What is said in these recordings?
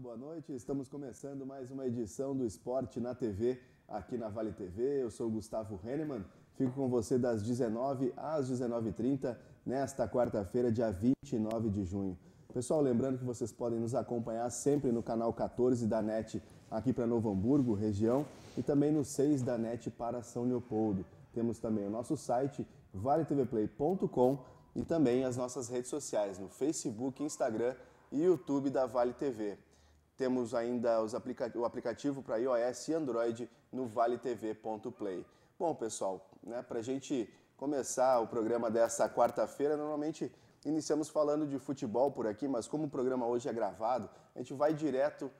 boa noite. Estamos começando mais uma edição do Esporte na TV, aqui na Vale TV. Eu sou o Gustavo Hennemann, fico com você das 19 às 19h30, nesta quarta-feira, dia 29 de junho. Pessoal, lembrando que vocês podem nos acompanhar sempre no canal 14 da NET aqui para Novo Hamburgo, região, e também no 6 da NET para São Leopoldo. Temos também o nosso site, valetvplay.com, e também as nossas redes sociais, no Facebook, Instagram e YouTube da Vale TV. Temos ainda o aplicativo para iOS e Android no valetv.play. Bom, pessoal, para a gente começar o programa dessa quarta-feira, normalmente iniciamos falando de futebol por aqui, mas como o programa hoje é gravado, a gente vai direto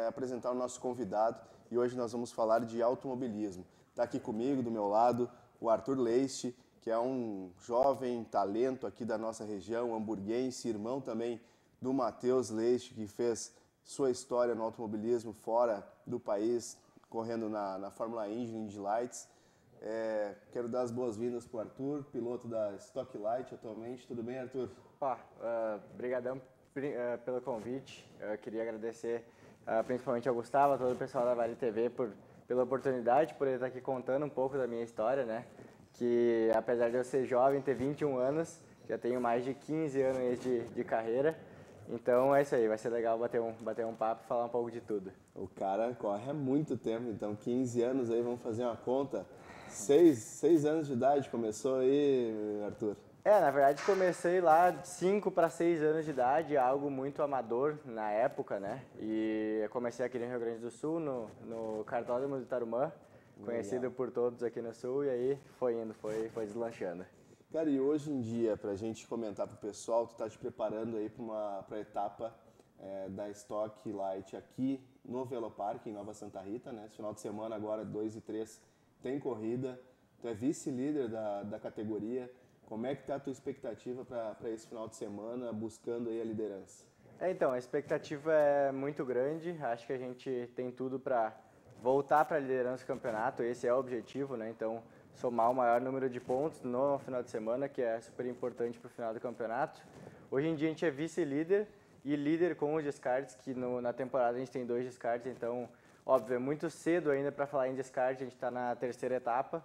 apresentar o nosso convidado e hoje nós vamos falar de automobilismo. Está aqui comigo, do meu lado, o Arthur Leite, que é um jovem talento aqui da nossa região, hamburguense, irmão também do Matheus Leite, que fez sua história no automobilismo fora do país, correndo na Fórmula Indy Lights. Quero dar as boas-vindas para o Arthur, piloto da Stock Light atualmente. Tudo bem, Arthur? Obrigadão pelo convite. Eu queria agradecer principalmente ao Gustavo, a todo o pessoal da Vale TV pela oportunidade, por ele estar aqui contando um pouco da minha história, né? Que apesar de eu ser jovem, ter 21 anos, já tenho mais de 15 anos de carreira. Então é isso aí, vai ser legal bater um papo e falar um pouco de tudo. O cara corre há muito tempo, então 15 anos aí, vamos fazer uma conta. 6 anos de idade começou aí, Arthur? Na verdade comecei lá de 5 para 6 anos de idade, algo muito amador na época, né? E eu comecei aqui no Rio Grande do Sul, no Cartódromo do Tarumã, conhecido por todos aqui no Sul, e aí foi deslanchando. Cara, e hoje em dia, pra gente comentar pro pessoal, tu tá te preparando aí pra etapa da Stock Light aqui no Velopark, em Nova Santa Rita, né? Esse final de semana agora, 2 e 3, tem corrida. Tu é vice-líder da categoria. Como é que tá a tua expectativa para esse final de semana, buscando aí a liderança? Então, a expectativa é muito grande. Acho que a gente tem tudo para voltar para a liderança do campeonato. Esse é o objetivo, né? Então, somar o maior número de pontos no final de semana, que é super importante para o final do campeonato. Hoje em dia a gente é vice-líder e líder com os descartes, que na temporada a gente tem 2 descartes, então, óbvio, é muito cedo ainda para falar em descarte, a gente está na terceira etapa,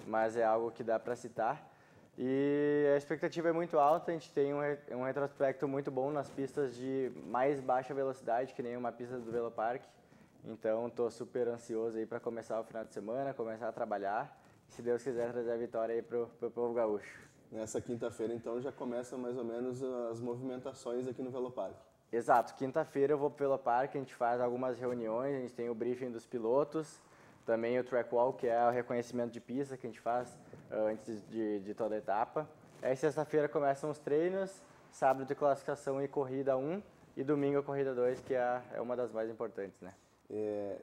mas é algo que dá para citar. E a expectativa é muito alta, a gente tem um retrospecto muito bom nas pistas de mais baixa velocidade, que nem uma pista do Velopark. Então, estou super ansioso aí para começar o final de semana, começar a trabalhar. Se Deus quiser trazer a vitória aí pro povo gaúcho. Nessa quinta-feira, então, já começam mais ou menos as movimentações aqui no Velopark. Exato, quinta-feira eu vou pro Velopark, a gente faz algumas reuniões, a gente tem o briefing dos pilotos, também o track walk, que é o reconhecimento de pista que a gente faz antes de toda a etapa. Aí sexta-feira começam os treinos, sábado de classificação e corrida 1, e domingo a corrida 2, que é uma das mais importantes, né?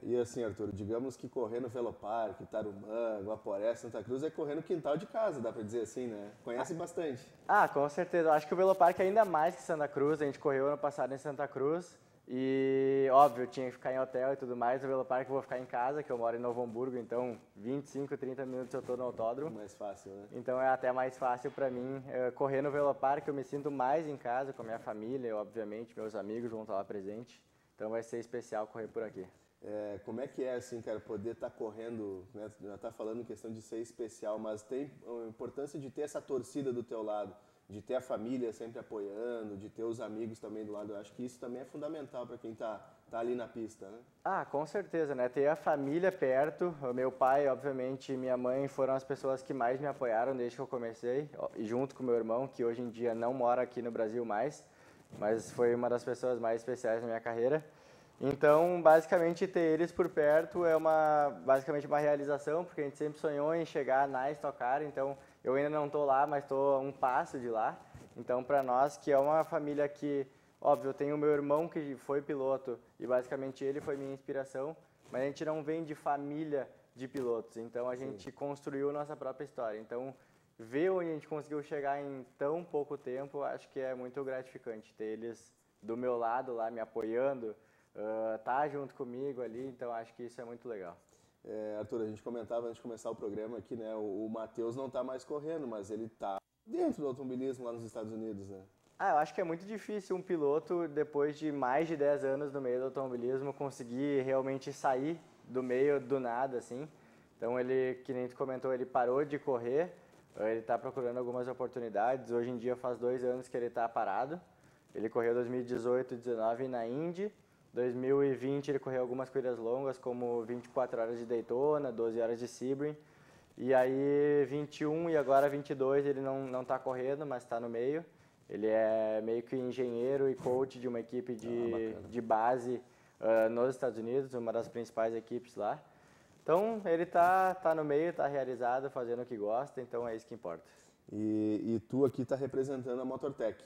E assim, Arthur, digamos que correr no Velopark, Tarumã, Guaporé, Santa Cruz é correr no quintal de casa, dá pra dizer assim, né? Conhece bastante. Com certeza. Eu acho que o Velopark é ainda mais que Santa Cruz. A gente correu ano passado em Santa Cruz e, óbvio, eu tinha que ficar em hotel e tudo mais. O Velopark eu vou ficar em casa, que eu moro em Novo Hamburgo, então 25, 30 minutos eu tô no autódromo. Mais fácil, né? Então é até mais fácil pra mim correr no Velopark. Eu me sinto mais em casa com a minha família, obviamente, meus amigos vão estar lá presentes. Então vai ser especial correr por aqui. Como é que é, assim, cara, poder estar correndo, né? Já tá falando em questão de ser especial, mas tem a importância de ter essa torcida do teu lado, de ter a família sempre apoiando, de ter os amigos também do lado. Eu acho que isso também é fundamental para quem tá ali na pista, né? Com certeza, né? Ter a família perto, o meu pai, obviamente, e minha mãe foram as pessoas que mais me apoiaram desde que eu comecei, e junto com meu irmão, que hoje em dia não mora aqui no Brasil mais, mas foi uma das pessoas mais especiais na minha carreira. Então, basicamente, ter eles por perto é basicamente uma realização, porque a gente sempre sonhou em chegar na Stock Car, então eu ainda não estou lá, mas estou a um passo de lá. Então, para nós, que é uma família que, óbvio, eu tenho o meu irmão que foi piloto e basicamente ele foi minha inspiração, mas a gente não vem de família de pilotos, então a gente construiu nossa própria história. Então, ver onde a gente conseguiu chegar em tão pouco tempo, acho que é muito gratificante ter eles do meu lado lá, me apoiando, tá junto comigo ali, então acho que isso é muito legal. Arthur, a gente comentava antes de começar o programa aqui, né? O Matheus não tá mais correndo, mas ele tá dentro do automobilismo lá nos Estados Unidos, né? Eu acho que é muito difícil um piloto, depois de mais de 10 anos no meio do automobilismo, conseguir realmente sair do meio do nada, assim. Então ele, que nem tu comentou, ele parou de correr, ele está procurando algumas oportunidades. Hoje em dia faz 2 anos que ele está parado. Ele correu 2018 e 2019 na Indy. 2020 ele correu algumas corridas longas, como 24 horas de Daytona, 12 horas de Sebring. E aí 21 e agora 22 ele não está correndo, mas está no meio. Ele é meio que engenheiro e coach de uma equipe de base nos Estados Unidos, uma das principais equipes lá. Então ele tá no meio, está realizado, fazendo o que gosta, então é isso que importa. E tu aqui está representando a Motortech.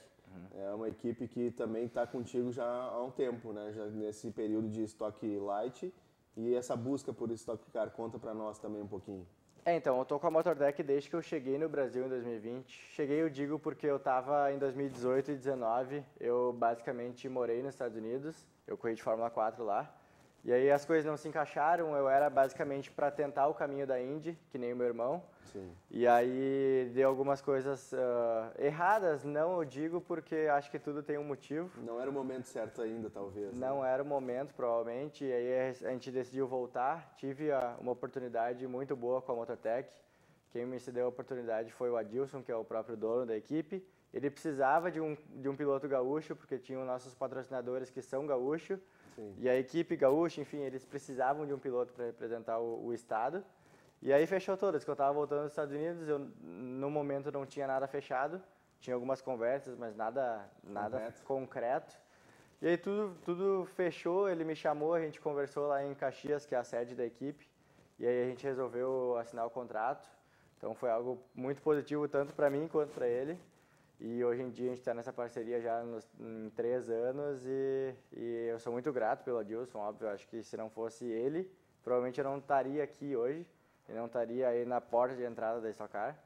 É uma equipe que também está contigo já há um tempo, né? Já nesse período de Stock Light. E essa busca por Stock Car, conta para nós também um pouquinho. Então, eu tô com a Motortech desde que eu cheguei no Brasil em 2020. Cheguei, eu digo, porque eu estava em 2018 e 2019, eu basicamente morei nos Estados Unidos, eu corri de Fórmula 4 lá. E aí as coisas não se encaixaram, eu era basicamente para tentar o caminho da Indy, que nem o meu irmão. Sim. E aí deu algumas coisas erradas, não eu digo porque acho que tudo tem um motivo. Não era o momento certo ainda, talvez. Não era o momento, provavelmente, e aí a gente decidiu voltar. Tive uma oportunidade muito boa com a Motortech. Quem me deu a oportunidade foi o Adilson, que é o próprio dono da equipe. Ele precisava de um piloto gaúcho, porque tinham nossos patrocinadores que são gaúchos. Sim. E a equipe gaúcha, enfim, eles precisavam de um piloto para representar o estado. E aí fechou todas, que eu estava voltando dos Estados Unidos, eu no momento não tinha nada fechado. Tinha algumas conversas, mas nada concreto. E aí tudo fechou, ele me chamou, a gente conversou lá em Caxias, que é a sede da equipe, e aí a gente resolveu assinar o contrato. Então foi algo muito positivo, tanto para mim quanto para ele. E hoje em dia a gente está nessa parceria já em 3 anos e eu sou muito grato pelo Adilson, óbvio. Acho que se não fosse ele, provavelmente eu não estaria aqui hoje, eu não estaria aí na porta de entrada da Stock Car.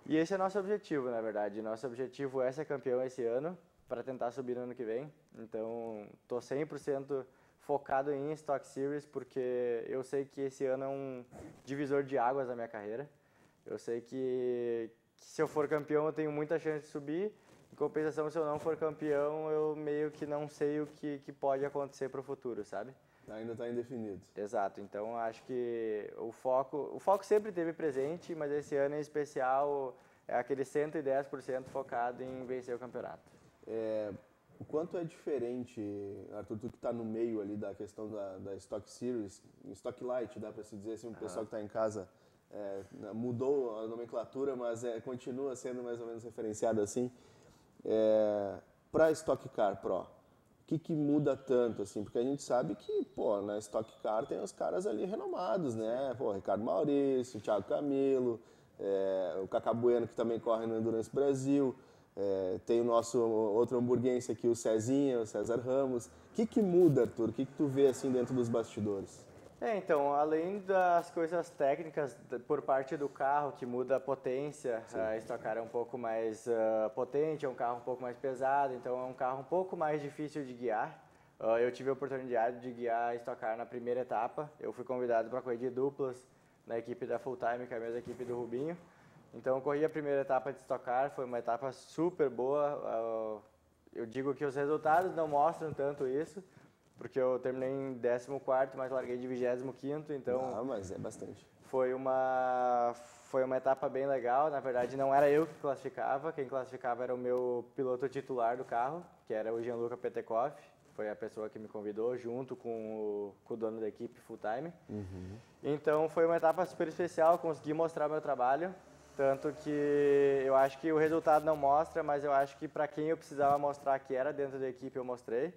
E esse é nosso objetivo, na verdade. Nosso objetivo é ser campeão esse ano, para tentar subir no ano que vem. Então, estou 100% focado em Stock Series, porque eu sei que esse ano é um divisor de águas na minha carreira. Eu sei que se eu for campeão, eu tenho muita chance de subir. Em compensação, se eu não for campeão, eu meio que não sei o que pode acontecer para o futuro, sabe? Ainda está indefinido. Exato. Então, acho que o foco sempre esteve presente, mas esse ano em especial é aquele 110% focado em vencer o campeonato. O quanto é diferente, Arthur, tu que está no meio ali da questão da Stock Series, Stock Light, dá para se dizer assim, o pessoal que está em casa mudou a nomenclatura, mas continua sendo mais ou menos referenciado assim, para a Stock Car Pro. O que muda tanto, assim? Porque a gente sabe que, na Stock Car tem os caras ali renomados, né? Ricardo Maurício, Thiago Camilo, o Cacá Bueno, que também corre no Endurance Brasil, tem o nosso outro hamburguense aqui, o Cezinha, o César Ramos. O que muda, Arthur? O que tu vê, assim, dentro dos bastidores? Então, além das coisas técnicas por parte do carro, que muda a potência, a Stock Car é um pouco mais potente, é um carro um pouco mais pesado, então é um carro um pouco mais difícil de guiar. Eu tive a oportunidade de guiar a Stock Car na primeira etapa, eu fui convidado para correr de duplas na equipe da Full Time, que é a mesma equipe do Rubinho. Então, eu corri a primeira etapa de Stock Car, foi uma etapa super boa. Eu digo que os resultados não mostram tanto isso, porque eu terminei em 14º, mas larguei de 25º, então... mas é bastante. Foi uma etapa bem legal. Na verdade, não era eu que classificava, quem classificava era o meu piloto titular do carro, que era o Gianluca Petekoff, foi a pessoa que me convidou, junto com o dono da equipe Full Time. Então, foi uma etapa super especial, consegui mostrar meu trabalho, tanto que eu acho que o resultado não mostra, mas eu acho que para quem eu precisava mostrar que era dentro da equipe, eu mostrei.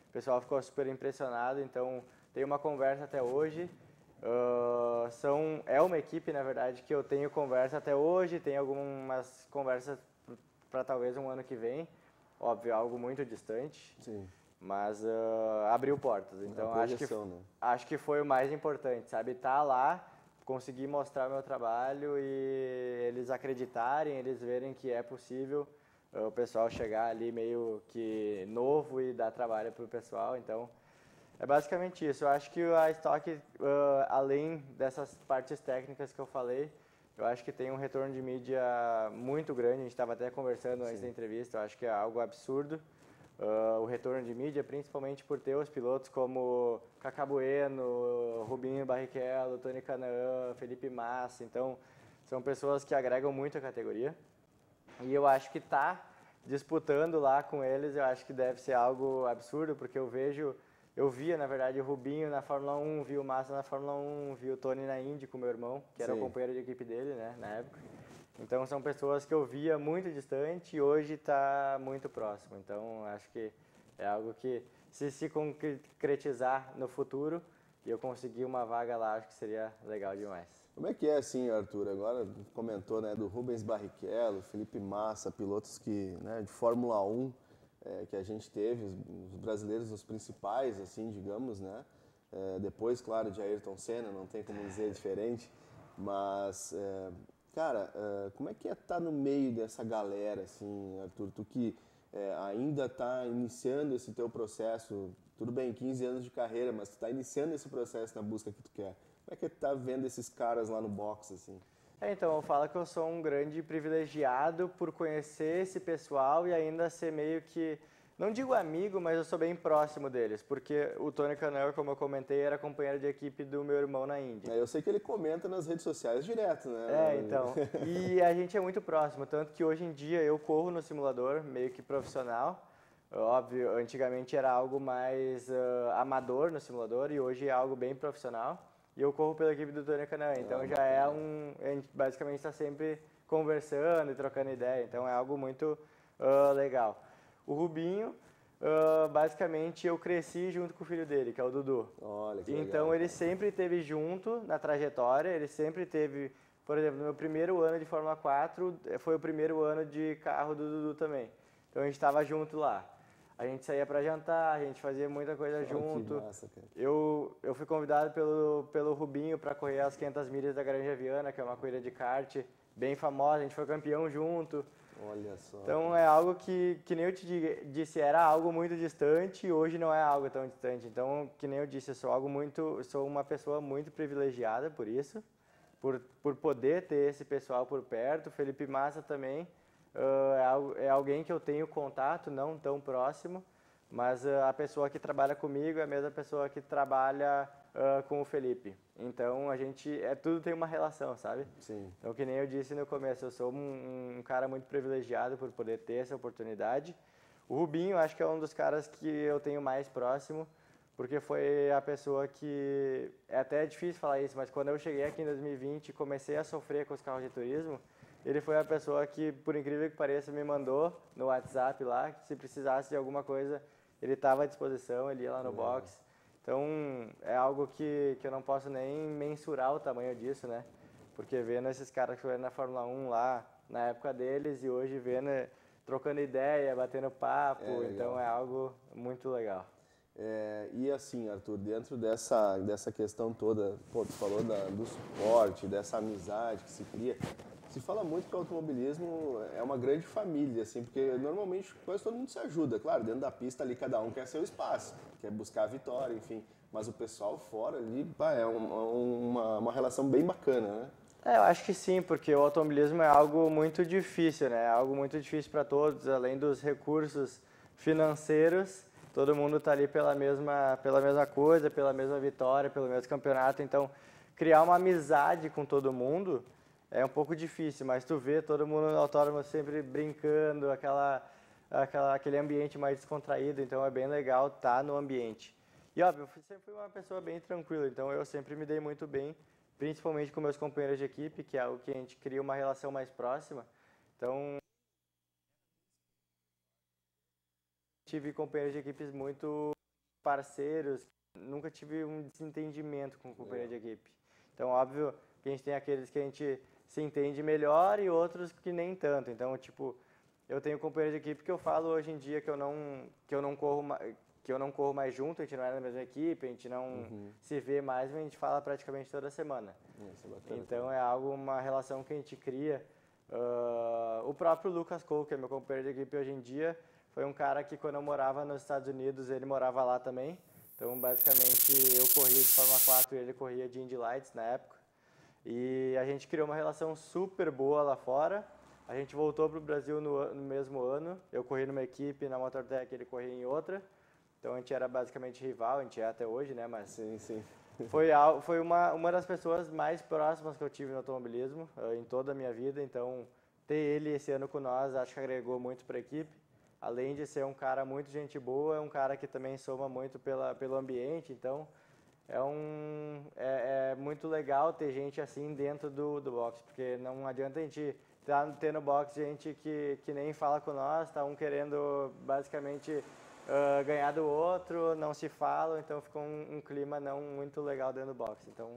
O pessoal ficou super impressionado, então tem uma conversa até hoje. É uma equipe, na verdade, que eu tenho conversa até hoje, tem algumas conversas para talvez um ano que vem. Óbvio, algo muito distante, Sim. Mas abriu portas. Então acho que foi o mais importante, sabe? Estar lá, conseguir mostrar meu trabalho e eles acreditarem, eles verem que é possível o pessoal chegar ali meio que novo e dar trabalho para o pessoal. Então, é basicamente isso. Eu acho que a Stock, além dessas partes técnicas que eu falei, eu acho que tem um retorno de mídia muito grande. A gente estava até conversando antes da entrevista, eu acho que é algo absurdo. O retorno de mídia, principalmente por ter os pilotos como Cacá Bueno, Rubinho Barrichello, Tony Kanaan, Felipe Massa. Então, são pessoas que agregam muito a categoria. E eu acho que disputando lá com eles, eu acho que deve ser algo absurdo, porque eu via, na verdade, o Rubinho na Fórmula 1, vi o Massa na Fórmula 1, vi o Tony na Indy com meu irmão, que era o companheiro de equipe dele, né, na época. Então, são pessoas que eu via muito distante e hoje está muito próximo. Então, acho que é algo que, se concretizar no futuro e eu conseguir uma vaga lá, acho que seria legal demais. Como é que é, assim, Arthur? Agora comentou, né, do Rubens Barrichello, Felipe Massa, pilotos que, né, de Fórmula 1 que a gente teve, os brasileiros, os principais, assim, digamos, né? Depois, claro, de Ayrton Senna, não tem como dizer diferente, mas, cara, como é que é estar no meio dessa galera, assim, Arthur? Tu que ainda está iniciando esse teu processo, tudo bem, 15 anos de carreira, mas tu está iniciando esse processo na busca que tu quer. Como é que tá vendo esses caras lá no box, assim? Então, eu falo que eu sou um grande privilegiado por conhecer esse pessoal e ainda ser meio que, não digo amigo, mas eu sou bem próximo deles, porque o Tony Kanaan, como eu comentei, era companheiro de equipe do meu irmão na Indy. Eu sei que ele comenta nas redes sociais direto, né? Então, e a gente é muito próximo, tanto que hoje em dia eu corro no simulador, meio que profissional. Óbvio, antigamente era algo mais amador no simulador e hoje é algo bem profissional. E eu corro pela equipe do Tony Kanaan, então a gente basicamente está sempre conversando e trocando ideia, então é algo muito legal. O Rubinho, basicamente eu cresci junto com o filho dele, que é o Dudu. Olha, que então legal, ele sempre esteve junto na trajetória, ele sempre teve, por exemplo, no meu primeiro ano de Fórmula 4, foi o primeiro ano de carro do Dudu também. Então a gente estava junto lá. A gente saía para jantar, a gente fazia muita coisa junto. Que massa, cara. Eu fui convidado pelo Rubinho para correr as 500 milhas da Granja Viana, que é uma corrida de kart bem famosa, a gente foi campeão junto. Olha só. Então é algo que nem eu te disse, era algo muito distante e hoje não é algo tão distante. Então, que nem eu disse, eu sou uma pessoa muito privilegiada por isso, por poder ter esse pessoal por perto. Felipe Massa também. É alguém que eu tenho contato, não tão próximo, mas a pessoa que trabalha comigo é a mesma pessoa que trabalha com o Felipe. Então, tudo tem uma relação, sabe? Sim. Então, que nem eu disse no começo, eu sou um cara muito privilegiado por poder ter essa oportunidade. O Rubinho, acho que é um dos caras que eu tenho mais próximo, porque foi a pessoa que... É até difícil falar isso, mas quando eu cheguei aqui em 2020 e comecei a sofrer com os carros de turismo, ele foi a pessoa que, por incrível que pareça, me mandou no WhatsApp lá, que se precisasse de alguma coisa, ele estava à disposição, ele ia lá no box. Então, é algo que eu não posso nem mensurar o tamanho disso, né? Porque vendo esses caras que foram na Fórmula 1 lá, na época deles, e hoje vendo, trocando ideia, batendo papo, então é algo muito legal. E assim, Arthur, dentro dessa questão toda, pô, tu falou do suporte, dessa amizade que se cria, se fala muito que o automobilismo é uma grande família, assim, porque normalmente quase todo mundo se ajuda. Claro, dentro da pista ali cada um quer seu espaço, quer buscar a vitória, enfim. Mas o pessoal fora ali, pá, é uma relação bem bacana, né? Eu acho que sim, porque o automobilismo é algo muito difícil, né? É algo muito difícil para todos, além dos recursos financeiros, todo mundo está ali pela mesma coisa, pela mesma vitória, pelo mesmo campeonato. Então, criar uma amizade com todo mundo é um pouco difícil, mas tu vê todo mundo no autódromo sempre brincando, aquele ambiente mais descontraído, então é bem legal estar no ambiente. E óbvio, eu sempre fui uma pessoa bem tranquila, então eu sempre me dei muito bem, principalmente com meus companheiros de equipe, que é algo que a gente cria uma relação mais próxima. Então, tive companheiros de equipes muito parceiros, nunca tive um desentendimento com o companheiro de equipe. Então, óbvio que a gente tem aqueles que a gente se entende melhor e outros que nem tanto. Então, tipo, eu tenho companheiros de equipe que eu falo hoje em dia que eu não corro mais junto, a gente não é na mesma equipe, a gente não se vê mais, mas a gente fala praticamente toda semana. Então é uma relação que a gente cria. O próprio Lucas Cole, que é meu companheiro de equipe hoje em dia, foi um cara que quando eu morava nos Estados Unidos, ele morava lá também. Então basicamente eu corria de Fórmula 4 e ele corria de Indy Lights na época. E a gente criou uma relação super boa lá fora. A gente voltou para o Brasil no mesmo ano. Eu corri numa equipe na MotorTech, ele corria em outra. Então a gente era basicamente rival, a gente é até hoje, né? Mas Sim. foi uma das pessoas mais próximas que eu tive no automobilismo em toda a minha vida. Então ter ele esse ano com nós, acho que agregou muito para a equipe. Além de ser um cara muito gente boa, é um cara que também soma muito pelo ambiente. Então é muito legal ter gente assim dentro do boxe, porque não adianta a gente ter no boxe gente que nem fala com nós, tá um querendo basicamente ganhar do outro, não se falam, então fica um clima não muito legal dentro do boxe. Então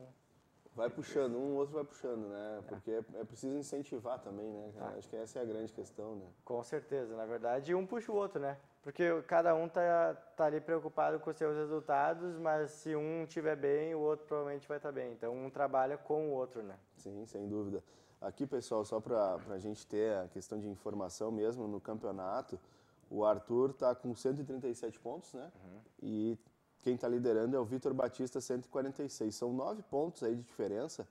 vai puxando, um, o outro vai puxando, né? Porque é preciso incentivar também, né? Acho que essa é a grande questão, né? Com certeza, na verdade, um puxa o outro, né? Porque cada um tá ali preocupado com os seus resultados, mas se um estiver bem, o outro provavelmente vai estar bem. Então, um trabalha com o outro, né? Sim, sem dúvida. Aqui, pessoal, só para a gente ter a questão de informação mesmo, no campeonato, o Arthur está com 137 pontos, né? E quem está liderando é o Vitor Batista, 146. São 9 pontos aí de diferença.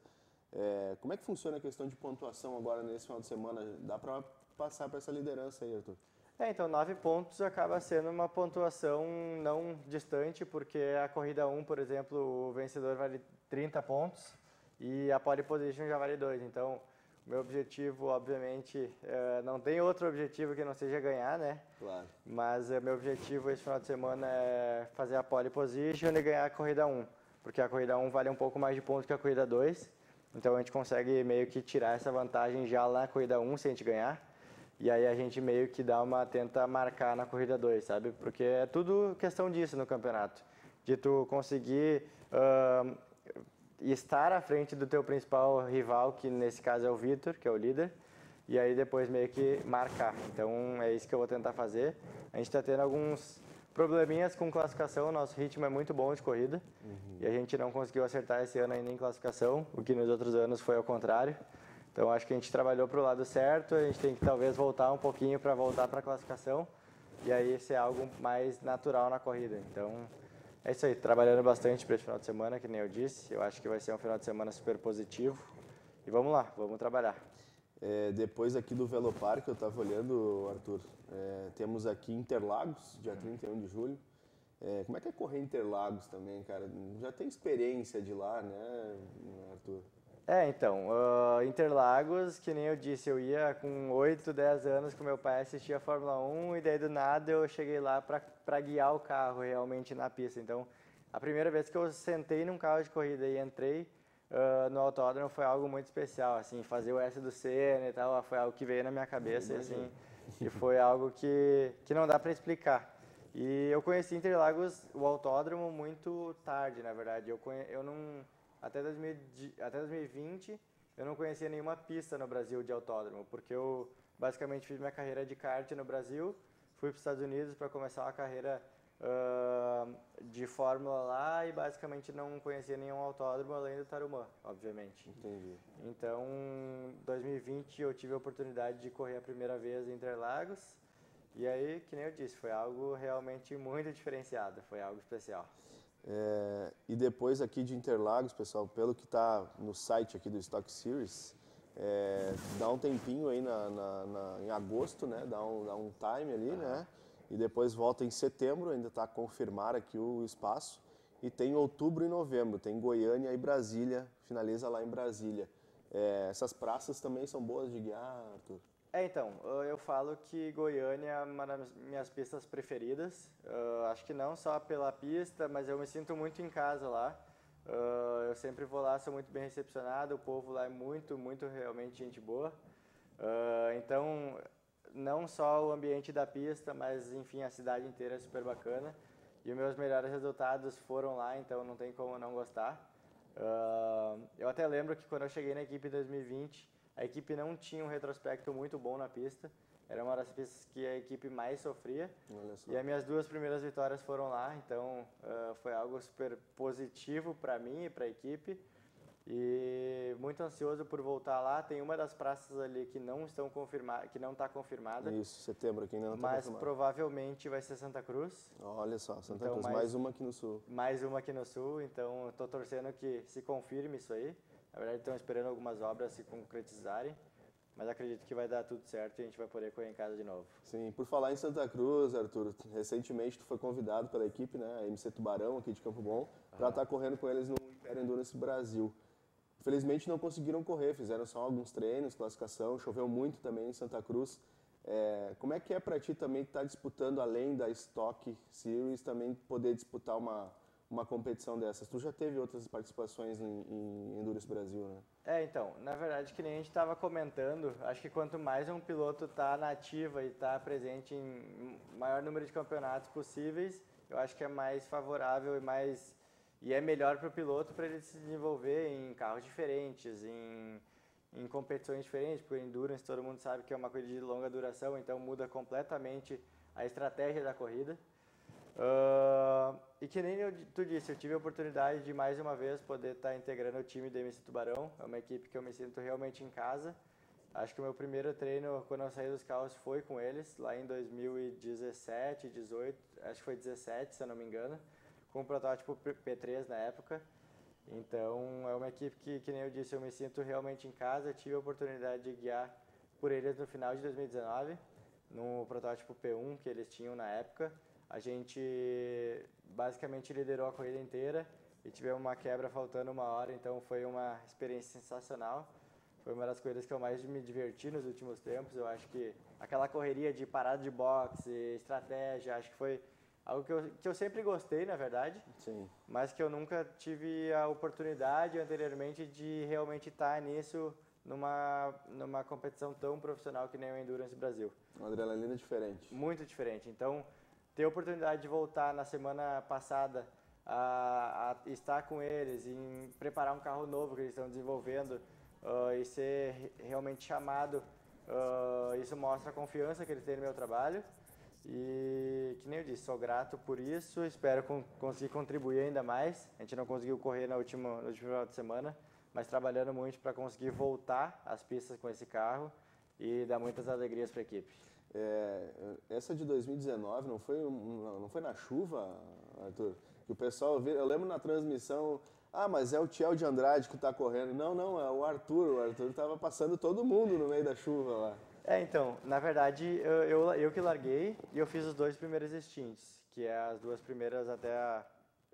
Como é que funciona a questão de pontuação agora nesse final de semana? Dá para passar para essa liderança aí, Arthur? Então 9 pontos acaba sendo uma pontuação não distante, porque a corrida 1, por exemplo, o vencedor vale 30 pontos e a pole position já vale 2. Então, o meu objetivo, obviamente, não tem outro objetivo que não seja ganhar, né? Claro. Mas meu objetivo esse final de semana é fazer a pole position e ganhar a corrida 1, porque a corrida 1 vale um pouco mais de pontos que a corrida 2. Então, a gente consegue meio que tirar essa vantagem já lá na corrida 1, se a gente ganhar. E aí a gente meio que tenta marcar na corrida 2, sabe? Porque é tudo questão disso no campeonato. De tu conseguir estar à frente do teu principal rival, que nesse caso é o Vitor, que é o líder, e aí depois meio que marcar. Então é isso que eu vou tentar fazer. A gente está tendo alguns probleminhas com classificação, nosso ritmo é muito bom de corrida, e a gente não conseguiu acertar esse ano ainda em classificação, o que nos outros anos foi ao contrário. Então acho que a gente trabalhou para o lado certo, a gente tem que talvez voltar um pouquinho para voltar para a classificação e aí ser algo mais natural na corrida. Então é isso aí, trabalhando bastante para esse final de semana, que nem eu disse, eu acho que vai ser um final de semana super positivo e vamos lá, vamos trabalhar. Depois aqui do Velopark, eu estava olhando, Arthur, temos aqui Interlagos, dia 31 de julho. Como é que é correr Interlagos também, cara? Já tem experiência de lá, né, Arthur? Então, Interlagos, que nem eu disse, eu ia com 8, 10 anos com meu pai assistir a Fórmula 1 e daí do nada eu cheguei lá para guiar o carro realmente na pista. Então, a primeira vez que eu sentei num carro de corrida e entrei no autódromo foi algo muito especial, assim, fazer o S do Senna e tal, foi algo que veio na minha cabeça e, assim, e foi algo que não dá para explicar. E eu conheci Interlagos, o autódromo, muito tarde, na verdade. Eu não... Até 2020, eu não conhecia nenhuma pista no Brasil de autódromo, porque eu basicamente fiz minha carreira de kart no Brasil, fui para os Estados Unidos para começar uma carreira de Fórmula lá e basicamente não conhecia nenhum autódromo além do Tarumã, obviamente. Entendi. Então, em 2020 eu tive a oportunidade de correr a primeira vez em Interlagos e aí, que nem eu disse, foi algo realmente muito diferenciado, foi algo especial. E depois aqui de Interlagos, pessoal, pelo que está no site aqui do Stock Series, dá um tempinho aí em agosto, né? Dá um time ali, né? E depois volta em setembro, ainda está a confirmar aqui o espaço. E tem outubro e novembro, tem Goiânia e Brasília, finaliza lá em Brasília. Essas praças também são boas de guiar, Arthur? Então, eu falo que Goiânia é uma das minhas pistas preferidas. Acho que não só pela pista, mas eu me sinto muito em casa lá. Eu sempre vou lá, sou muito bem recepcionado, o povo lá é muito, muito realmente gente boa. Então, não só o ambiente da pista, mas enfim, a cidade inteira é super bacana. E os meus melhores resultados foram lá, então não tem como não gostar. Eu até lembro que quando eu cheguei na equipe em 2020, a equipe não tinha um retrospecto muito bom na pista. Era uma das pistas que a equipe mais sofria. E as minhas 2 primeiras vitórias foram lá, então foi algo super positivo para mim e para a equipe. E muito ansioso por voltar lá. Tem uma das praças ali que não estão confirmadas, que não está confirmada. Isso, setembro aqui ainda não está confirmado. Mas provavelmente vai ser Santa Cruz. Olha só, Santa Cruz, mais uma aqui no sul. Mais uma aqui no sul, então estou torcendo que se confirme isso aí. Na verdade, estão esperando algumas obras se concretizarem, mas acredito que vai dar tudo certo e a gente vai poder correr em casa de novo. Sim, por falar em Santa Cruz, Arthur, recentemente tu foi convidado pela equipe, né, a MC Tubarão, aqui de Campo Bom, para estar correndo com eles no Império Endurance Brasil. Infelizmente não conseguiram correr, fizeram só alguns treinos, classificação, choveu muito também em Santa Cruz. Como é que é para ti também estar disputando, além da Stock Series, também poder disputar uma competição dessas? Tu já teve outras participações em Endurance Brasil, né? Então, na verdade, que nem a gente estava comentando, acho que quanto mais um piloto está na ativa e está presente em maior número de campeonatos possíveis, eu acho que é mais favorável e é melhor para o piloto para ele se desenvolver em carros diferentes, em competições diferentes, porque o Endurance todo mundo sabe que é uma corrida de longa duração, então muda completamente a estratégia da corrida. E que nem tu disse, eu tive a oportunidade de mais uma vez poder estar integrando o time do MC Tubarão, é uma equipe que eu me sinto realmente em casa. Acho que o meu primeiro treino quando eu saí dos carros foi com eles, lá em 2017, 18, acho que foi 17, se eu não me engano, com o protótipo P3 na época. Então é uma equipe que nem eu disse, eu me sinto realmente em casa. Eu tive a oportunidade de guiar por eles no final de 2019, no protótipo P1 que eles tinham na época. A gente basicamente liderou a corrida inteira e tivemos uma quebra faltando 1 hora, então foi uma experiência sensacional. Foi uma das corridas que eu mais me diverti nos últimos tempos. Eu acho que aquela correria de parada de boxe, estratégia, acho que foi algo que eu sempre gostei, na verdade. Sim. Mas que eu nunca tive a oportunidade anteriormente de realmente estar nisso numa competição tão profissional que nem o Endurance Brasil. Uma adrenalina diferente. Muito diferente. Então, ter a oportunidade de voltar na semana passada a estar com eles, em preparar um carro novo que eles estão desenvolvendo e ser realmente chamado, isso mostra a confiança que eles têm no meu trabalho. E, que nem eu disse, sou grato por isso, espero conseguir contribuir ainda mais. A gente não conseguiu correr no último final de semana, mas trabalhando muito para conseguir voltar às pistas com esse carro e dar muitas alegrias para a equipe. Essa de 2019 não foi na chuva, Arthur? Que o pessoal, eu lembro na transmissão, mas é o Thiel de Andrade que está correndo. Não, é o Arthur estava passando todo mundo no meio da chuva lá. Então, na verdade, eu que larguei e eu fiz os 2 primeiros stints, que é as 2 primeiras até a...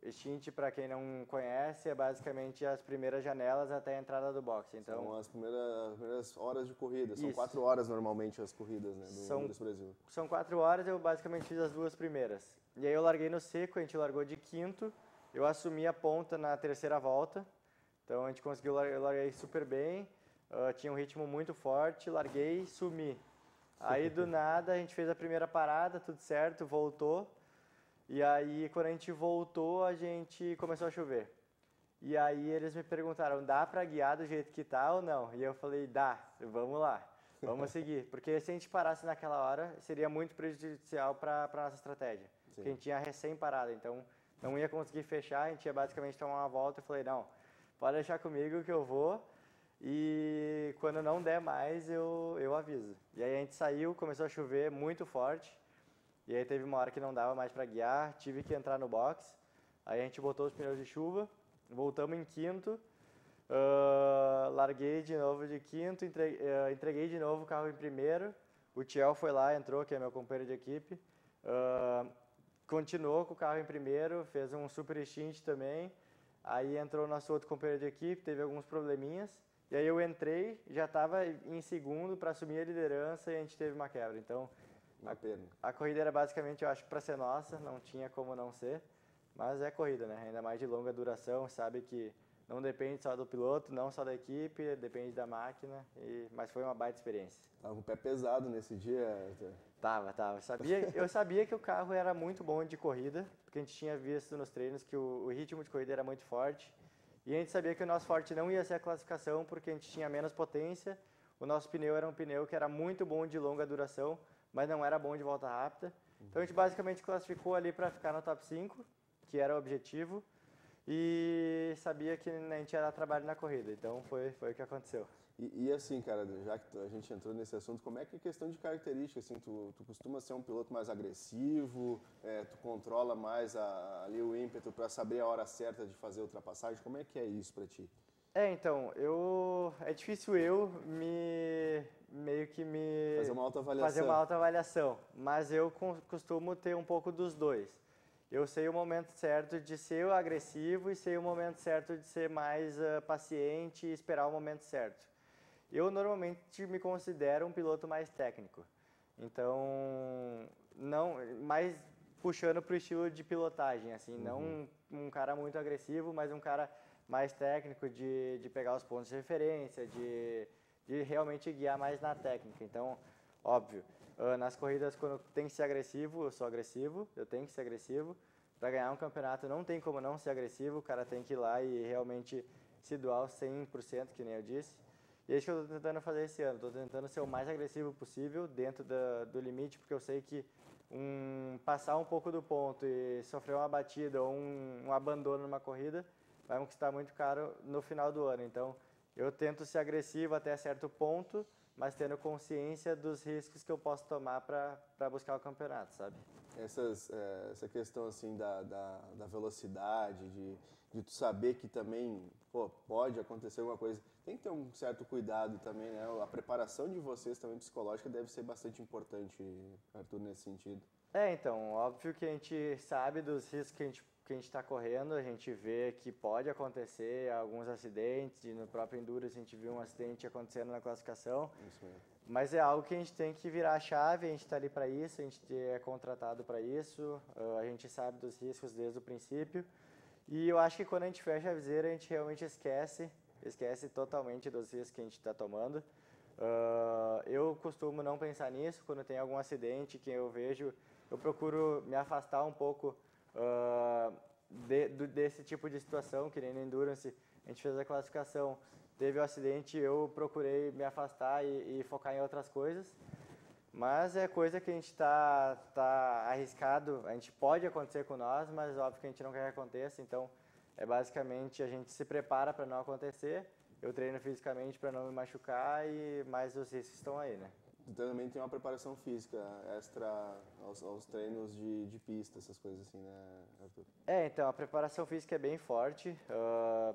Stint, para quem não conhece, é basicamente as primeiras janelas até a entrada do boxe. Então, são as primeiras horas de corrida, são isso. 4 horas normalmente as corridas, né, do Endurance Brasil. São 4 horas, eu basicamente fiz as 2 primeiras. E aí eu larguei no seco, a gente largou de quinto, eu assumi a ponta na terceira volta, então a gente conseguiu, eu larguei super bem, tinha um ritmo muito forte, larguei e sumi. Aí do nada a gente fez a primeira parada, tudo certo, voltou. E aí, quando a gente voltou, a gente começou a chover. E aí eles me perguntaram, dá para guiar do jeito que tá ou não? E eu falei, dá, vamos lá, vamos seguir. Porque se a gente parasse naquela hora, seria muito prejudicial para a nossa estratégia. Sim. Porque a gente tinha recém-parado, então não ia conseguir fechar, a gente ia basicamente tomar uma volta. Eu falei, não, pode deixar comigo que eu vou. E quando não der mais, eu aviso. E aí a gente saiu, começou a chover muito forte. E aí teve uma hora que não dava mais para guiar, tive que entrar no box. Aí a gente botou os pneus de chuva, voltamos em quinto, larguei de novo de quinto, entreguei de novo o carro em primeiro. O Thiel foi lá, entrou, que é meu companheiro de equipe. Continuou com o carro em primeiro, fez um super stint também. Aí entrou o nosso outro companheiro de equipe, teve alguns probleminhas. E aí eu entrei, já estava em segundo para assumir a liderança e a gente teve uma quebra. Então, a corrida era basicamente, eu acho, para ser nossa, não tinha como não ser. Mas é corrida, né? Ainda mais de longa duração, sabe que não depende só do piloto, não só da equipe, depende da máquina. Mas foi uma baita experiência. Tava com o pé pesado nesse dia, Arthur? Tava. Eu sabia que o carro era muito bom de corrida, porque a gente tinha visto nos treinos que o ritmo de corrida era muito forte. E a gente sabia que o nosso forte não ia ser a classificação, porque a gente tinha menos potência. O nosso pneu era um pneu que era muito bom de longa duração, mas não era bom de volta rápida. Então a gente basicamente classificou ali para ficar no top 5, que era o objetivo, e sabia que a gente ia dar trabalho na corrida. Então foi o que aconteceu. E assim, cara, já que a gente entrou nesse assunto, como é que é questão de características? Assim, tu costuma ser um piloto mais agressivo, tu controla mais ali o ímpeto para saber a hora certa de fazer a ultrapassagem? Como é que é isso para ti? Então, é difícil eu meio que me Fazer uma autoavaliação. fazer uma autoavaliação, mas eu costumo ter um pouco dos dois. Eu sei o momento certo de ser agressivo e sei o momento certo de ser mais paciente e esperar o momento certo. Eu normalmente me considero um piloto mais técnico, então não mais puxando para o estilo de pilotagem, assim, não um cara muito agressivo, mas um cara mais técnico de pegar os pontos de referência, de realmente guiar mais na técnica. Então, óbvio, nas corridas quando tem que ser agressivo, eu sou agressivo, eu tenho que ser agressivo. Para ganhar um campeonato não tem como não ser agressivo, o cara tem que ir lá e realmente se doar 100%, que nem eu disse. E é isso que eu estou tentando fazer esse ano, estou tentando ser o mais agressivo possível dentro do limite, porque eu sei que passar um pouco do ponto e sofrer uma batida ou um abandono numa corrida vai me custar muito caro no final do ano. Então, eu tento ser agressivo até certo ponto, mas tendo consciência dos riscos que eu posso tomar para buscar o campeonato, sabe? Essa questão assim da velocidade, de tu saber que também pode acontecer alguma coisa, tem que ter um certo cuidado também, né? A preparação de vocês também psicológica deve ser bastante importante, Arthur, nesse sentido. Então, óbvio que a gente sabe dos riscos que a gente está correndo, a gente vê que pode acontecer alguns acidentes, e no próprio Endurance a gente viu um acidente acontecendo na classificação. Isso mesmo. Mas é algo que a gente tem que virar a chave, a gente está ali para isso, a gente é contratado para isso, a gente sabe dos riscos desde o princípio. E eu acho que quando a gente fecha a viseira, a gente realmente esquece totalmente dos riscos que a gente está tomando. Eu costumo não pensar nisso, quando tem algum acidente que eu vejo, eu procuro me afastar um pouco desse tipo de situação, que nem no Endurance, a gente fez a classificação, teve o acidente, eu procurei me afastar e focar em outras coisas, mas é coisa que a gente tá arriscado, a gente pode acontecer com nós, mas óbvio que a gente não quer que aconteça, então é basicamente a gente se prepara para não acontecer, eu treino fisicamente para não me machucar, mas os riscos estão aí, né? Então também tem uma preparação física extra aos treinos de pista, essas coisas assim, né, Arthur? Então a preparação física é bem forte,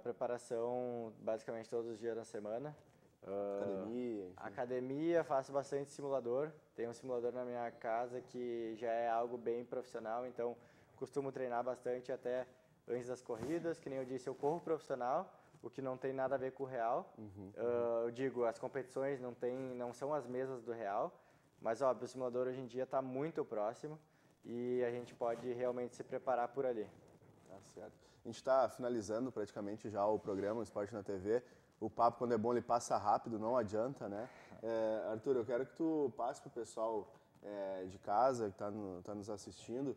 preparação basicamente todos os dias na semana. Academia, enfim. Academia, faço bastante simulador, tenho um simulador na minha casa que já é algo bem profissional, então costumo treinar bastante até antes das corridas, que nem eu disse, eu corro profissional, o que não tem nada a ver com o real. Eu digo, as competições não são as mesmas do real, mas óbvio, o simulador hoje em dia está muito próximo e a gente pode realmente se preparar por ali. Tá certo. A gente está finalizando praticamente já o programa, o Esporte na TV. O papo, quando é bom, ele passa rápido, não adianta, né? Arthur, eu quero que tu passe para o pessoal de casa que tá nos assistindo,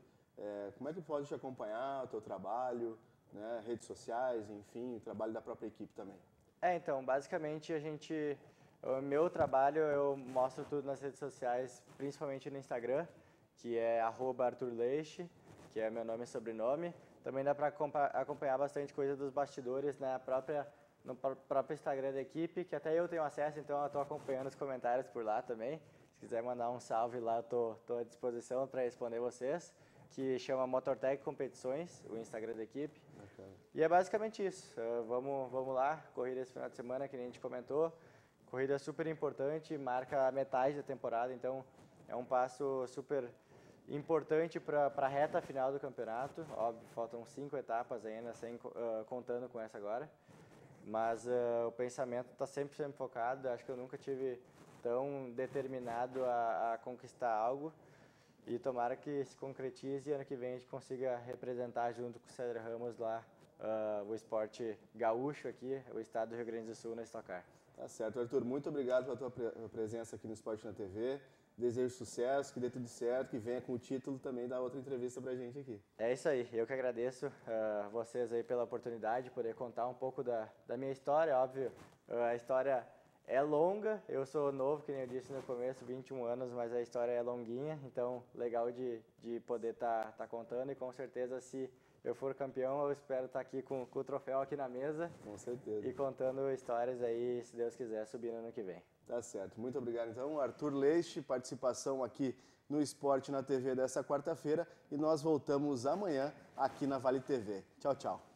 como é que pode te acompanhar, o teu trabalho, né, redes sociais, enfim, o trabalho da própria equipe também. Então, basicamente o meu trabalho eu mostro tudo nas redes sociais, principalmente no Instagram, que é @ArthurLeixe, que é meu nome e sobrenome. Também dá para acompanhar bastante coisa dos bastidores no próprio Instagram da equipe, que até eu tenho acesso, então eu estou acompanhando os comentários por lá também. Se quiser mandar um salve lá, estou à disposição para responder vocês, que chama MotorTech Competições, o Instagram da equipe. Bacana. E é basicamente isso. Vamos lá, corrida esse final de semana, que nem a gente comentou. Corrida super importante, marca a metade da temporada, então é um passo super importante para a reta final do campeonato. Óbvio, faltam 5 etapas ainda, contando com essa agora. Mas o pensamento está sempre focado. Acho que eu nunca tive tão determinado a conquistar algo. E tomara que se concretize e ano que vem a gente consiga representar junto com o César Ramos lá o esporte gaúcho aqui, o estado do Rio Grande do Sul na Stock Car. Tá certo, Arthur, muito obrigado pela tua presença aqui no Esporte na TV. Desejo sucesso, que dê tudo certo, que venha com o título também da outra entrevista pra gente aqui. É isso aí, eu que agradeço vocês aí pela oportunidade de poder contar um pouco da minha história, óbvio, a história é longa, eu sou novo, que nem eu disse no começo, 21 anos, mas a história é longuinha, então legal de poder tá contando e com certeza se eu for campeão, eu espero estar aqui com o troféu aqui na mesa. Com certeza. E contando histórias aí, se Deus quiser, subir no ano que vem. Tá certo. Muito obrigado, então. Arthur Leixe, participação aqui no Esporte na TV dessa quarta-feira. E nós voltamos amanhã aqui na Vale TV. Tchau, tchau.